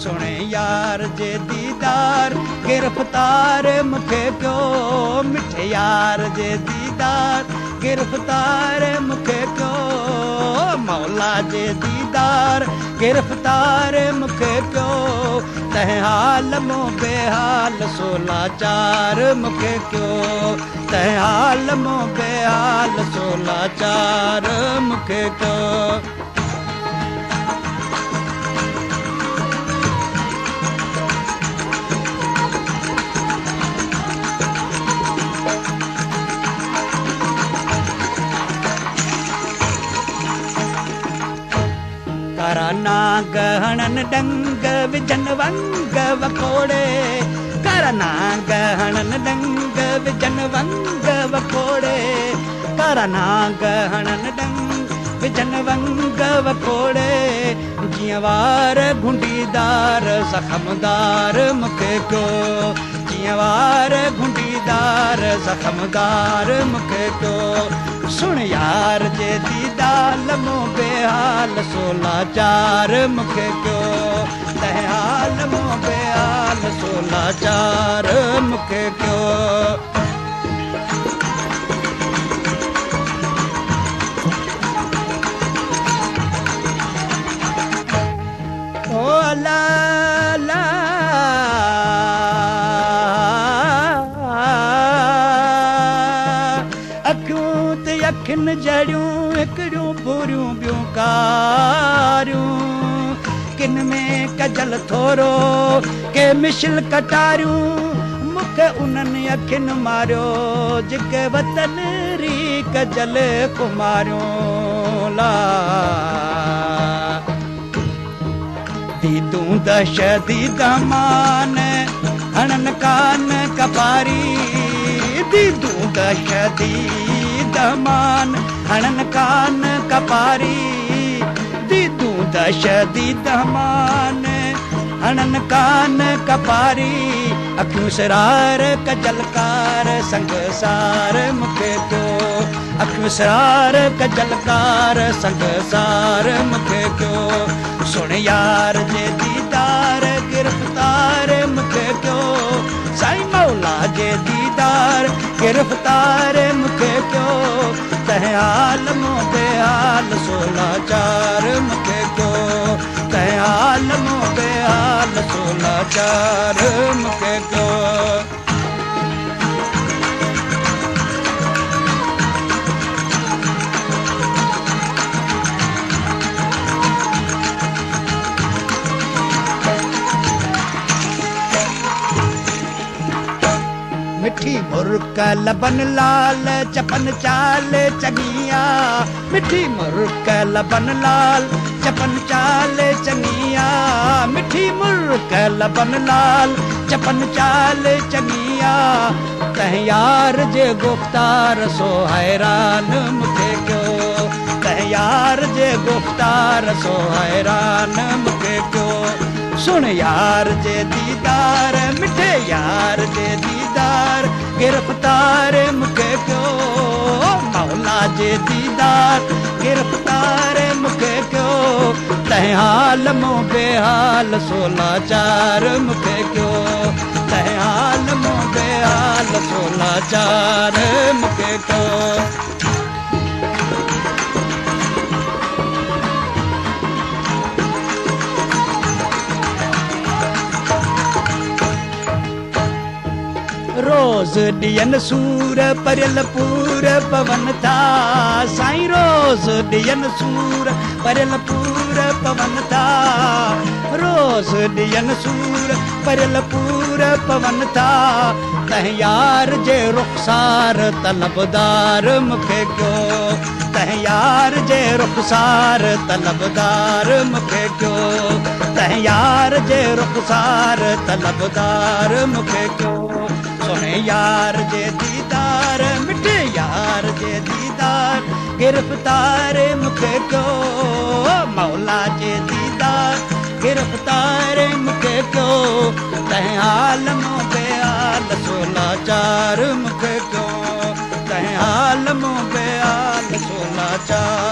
सुने यार जे दीदार गिरफ्तार मुखे क्यों मिठे यार जे दीदार गिरफ्तार मुखे क्यों मौला जे दीदार गिरफ्तार मुखे क्यों तह हाल मो बेहाल सोला चार मुखे क्यों तह हाल मो बेहाल सोला चार मुखे क्यों करना गहणन डंग विजन वंग वकोड़े करना गहणन डंग विजन वंग वकोड़े करना गहणन डंग विजन वंग वकोड़े जियां वार घुंडीदार जख्मदार मुखे क्यों जियां वार घुंडीदार जख्मदार मुखे क्यों सुन यार जे दीदार मो बेहाल सोला चार मुखे क्यों तह हाल मो बेहाल सोला चार मुखे क्यों ओ अल्लाह ला अखिन जड़ियूं हिकड़ियूं पूरियूं ॿियूं कारियूं किन में कजल थोरो के मिशिल कटारियूं मूंखे उन्हनि अखिन मारियो जेके वतन री कजल कुमारियूं ला दीदूं दश दीदमान हणन कान कपारी दीदूं दश दीदमान हणन कान कपारी दीदूं दश दीदमान हणन कान कपारी अखियूं सरार कजलकार संगसार मुखे क्यों अखियूं सरार कजलकार संगसार मुखे क्यों सुन यार जे दीदार गिरफ्तार मुखे क्यों साईं मौला जे दीदार गिरफ्तार मुखे क्यों तह हाल मो बेहाल सोला चार मुखे क्यों तह हाल मो बेहाल सोला चार मुखे क्यों मिठी मुर्क लबन लाल चपन चाल चनिया मिठी मुर्क लबन लाल चपन चाल चनिया मिठी मुर्क लबन लाल चपन चाल चनिया तह यार जे गुफ्तार सो हैरान मुखे क्यों तह यार जे गुफ्तार सो हैरान मुखे क्यों सुन यार जे दीदार मिठे यार जे दीदार गिरफ्तार मुखे क्यों मौला जे दीदार गिरफ्तार मुखे क्यों तह हाल मो बेहाल सोला चार मुखे क्यों तह हाल मो बेहाल सोला चार मुखे क्यों रोज डियन सूर परियल पूर पवन था साईं रोज डियन सूर परियल पूर पवन था रोज डियन सूर परियल पूर पवन था तह यार जे रुखसार तलबदार मुखे क्यों तह यार जे रुखसार तलबदार मुखे क्यों तह यार जे रुखसार तलबदार मुखे क्यों सुने यार जे दीदार मिठे यार जे दीदार गिरफ्तार मुखे क्यों मौला जे दीदार गिरफ्तार मुखे क्यों तह हाल मो बेहाल सोला चार मुखे क्यों तह हाल मो बेहाल सोला चार